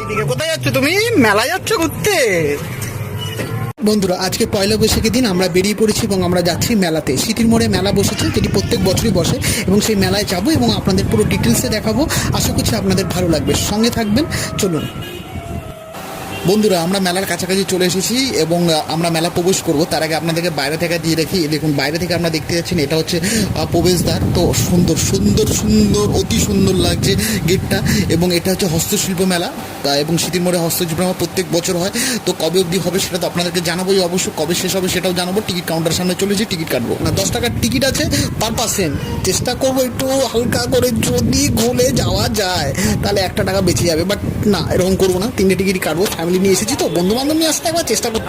এইদিকে কোথায় যাচ্ছ তুমি? মেলা যাচ্ছ ঘুরতে? বন্ধুরা, আজকে পয়লা বৈশাখের দিন আমরা বেরিয়ে পড়েছি এবং আমরা যাচ্ছি মেলাতে। স্মৃতির মোড়ে মেলা বসেছে, যেটি প্রত্যেক বছরই বসে এবং সেই মেলায় যাব এবং আপনাদের পুরো ডিটেলসে দেখাবো। আশা করছি আপনাদের ভালো লাগবে, সঙ্গে থাকবেন। চলুন বন্ধুরা, আমরা মেলার কাছাকাছি চলে এসেছি এবং আমরা মেলা প্রবেশ করব। তার আগে আপনাদেরকে বাইরে থেকে দিয়ে রাখি। দেখুন, বাইরে থেকে আমরা দেখতে যাচ্ছেন, এটা হচ্ছে প্রবেশদ্বার। তো সুন্দর সুন্দর সুন্দর, অতি সুন্দর লাগছে গেটটা। এবং এটা হচ্ছে হস্তশিল্প মেলা এবং স্মৃতির মোড়ে হস্তশিল্প মেলা প্রত্যেক বছর হয়। তো কবে অবধি হবে সেটা তো আপনাদেরকে জানাবোই, অবশ্য কবে শেষ হবে সেটাও জানাবো। টিকিট কাউন্টার সামনে চলেছি, টিকিট কাটবো না। 10 টাকার টিকিট আছে পার পার্সেন্ট। চেষ্টা করবো একটু হালকা করে, যদি ঘুরে যাওয়া যায় তাহলে 1 টাকা বেঁচে যাবে, বাট না, এরকম করবো না। 3টে টিকিট কাটবো। ফ্যামিলি নিয়ে এসেছি তো, বন্ধু বান্ধব নিয়ে আসতে একবার চেষ্টা করতে